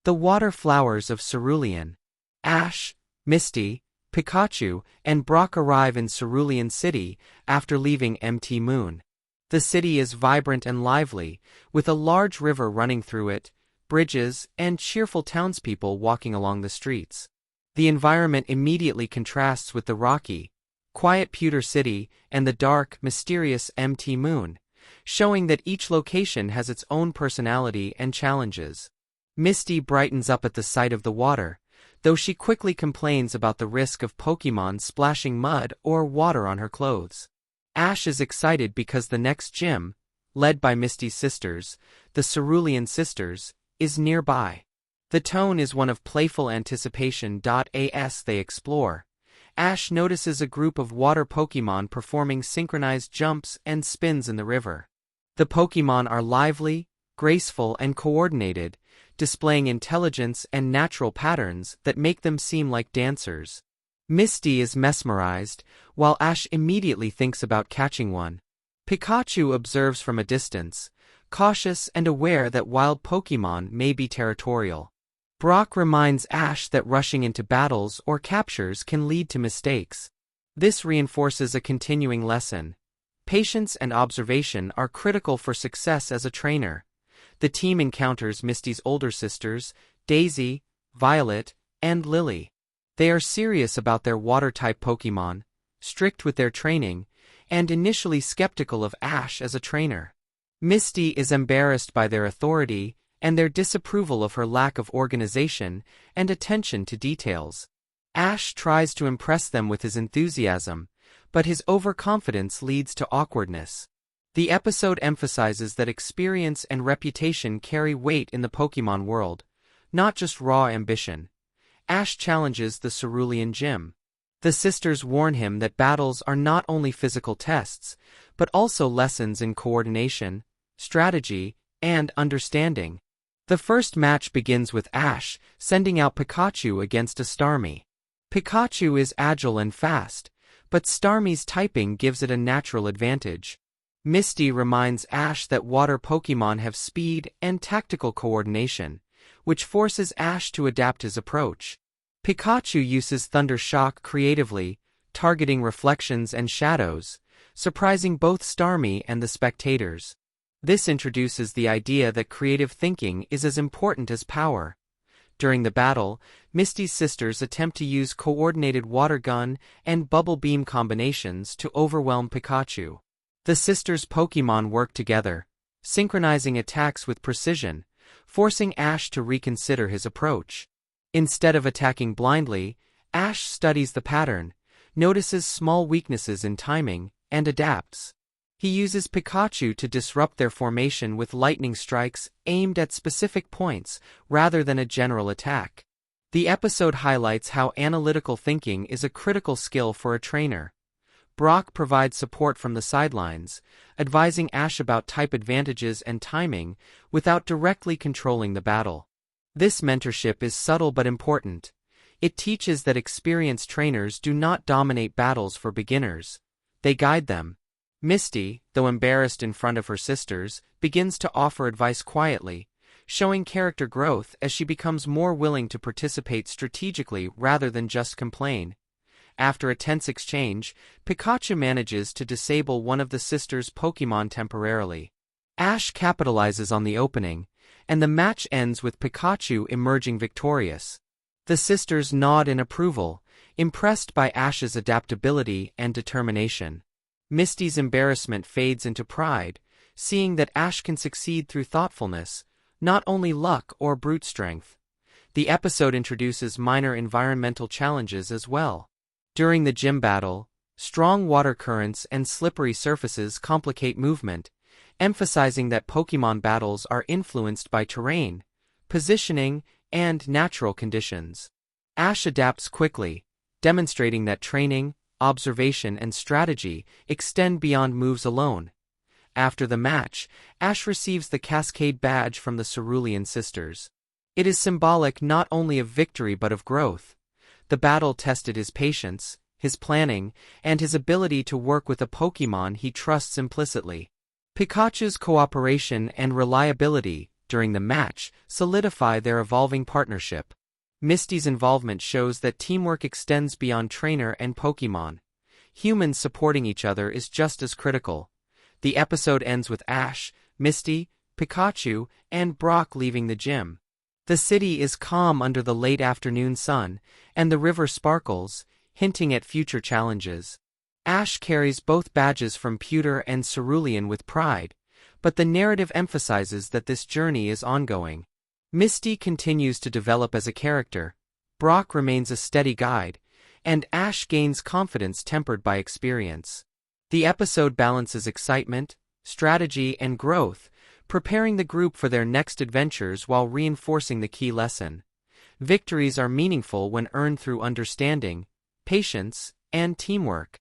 The water flowers of Cerulean. Ash, Misty, Pikachu, and Brock arrive in Cerulean City after leaving MT Moon. The city is vibrant and lively, with a large river running through it, bridges, and cheerful townspeople walking along the streets. The environment immediately contrasts with the rocky, quiet Pewter City and the dark, mysterious MT Moon, showing that each location has its own personality and challenges. Misty brightens up at the sight of the water, though she quickly complains about the risk of Pokémon splashing mud or water on her clothes. Ash is excited because the next gym, led by Misty's sisters, the Cerulean Sisters, is nearby. The tone is one of playful anticipation. As they explore, Ash notices a group of water Pokémon performing synchronized jumps and spins in the river. The Pokémon are lively, graceful, and coordinated, displaying intelligence and natural patterns that make them seem like dancers. Misty is mesmerized, while Ash immediately thinks about catching one. Pikachu observes from a distance, cautious and aware that wild Pokémon may be territorial. Brock reminds Ash that rushing into battles or captures can lead to mistakes. This reinforces a continuing lesson. Patience and observation are critical for success as a trainer. The team encounters Misty's older sisters, Daisy, Violet, and Lily. They are serious about their water-type Pokémon, strict with their training, and initially skeptical of Ash as a trainer. Misty is embarrassed by their authority and their disapproval of her lack of organization and attention to details. Ash tries to impress them with his enthusiasm, but his overconfidence leads to awkwardness. The episode emphasizes that experience and reputation carry weight in the Pokémon world, not just raw ambition. Ash challenges the Cerulean Gym. The sisters warn him that battles are not only physical tests, but also lessons in coordination, strategy, and understanding. The first match begins with Ash sending out Pikachu against a Starmie. Pikachu is agile and fast, but Starmie's typing gives it a natural advantage. Misty reminds Ash that water Pokémon have speed and tactical coordination, which forces Ash to adapt his approach. Pikachu uses Thunder Shock creatively, targeting reflections and shadows, surprising both Starmie and the spectators. This introduces the idea that creative thinking is as important as power. During the battle, Misty's sisters attempt to use coordinated water gun and bubble beam combinations to overwhelm Pikachu. The sisters' Pokémon work together, synchronizing attacks with precision, forcing Ash to reconsider his approach. Instead of attacking blindly, Ash studies the pattern, notices small weaknesses in timing, and adapts. He uses Pikachu to disrupt their formation with lightning strikes aimed at specific points rather than a general attack. The episode highlights how analytical thinking is a critical skill for a trainer. Brock provides support from the sidelines, advising Ash about type advantages and timing without directly controlling the battle. This mentorship is subtle but important. It teaches that experienced trainers do not dominate battles for beginners. They guide them. Misty, though embarrassed in front of her sisters, begins to offer advice quietly, showing character growth as she becomes more willing to participate strategically rather than just complain. After a tense exchange, Pikachu manages to disable one of the sisters' Pokémon temporarily. Ash capitalizes on the opening, and the match ends with Pikachu emerging victorious. The sisters nod in approval, impressed by Ash's adaptability and determination. Misty's embarrassment fades into pride, seeing that Ash can succeed through thoughtfulness, not only luck or brute strength. The episode introduces minor environmental challenges as well. During the gym battle, strong water currents and slippery surfaces complicate movement, emphasizing that Pokémon battles are influenced by terrain, positioning, and natural conditions. Ash adapts quickly, demonstrating that training, observation, and strategy extend beyond moves alone. After the match, Ash receives the Cascade Badge from the Cerulean Sisters. It is symbolic not only of victory but of growth. The battle tested his patience, his planning, and his ability to work with a Pokémon he trusts implicitly. Pikachu's cooperation and reliability during the match solidify their evolving partnership. Misty's involvement shows that teamwork extends beyond trainer and Pokémon. Humans supporting each other is just as critical. The episode ends with Ash, Misty, Pikachu, and Brock leaving the gym. The city is calm under the late afternoon sun, and the river sparkles, hinting at future challenges. Ash carries both badges from Pewter and Cerulean with pride, but the narrative emphasizes that this journey is ongoing. Misty continues to develop as a character, Brock remains a steady guide, and Ash gains confidence tempered by experience. The episode balances excitement, strategy, and growth, preparing the group for their next adventures while reinforcing the key lesson. Victories are meaningful when earned through understanding, patience, and teamwork.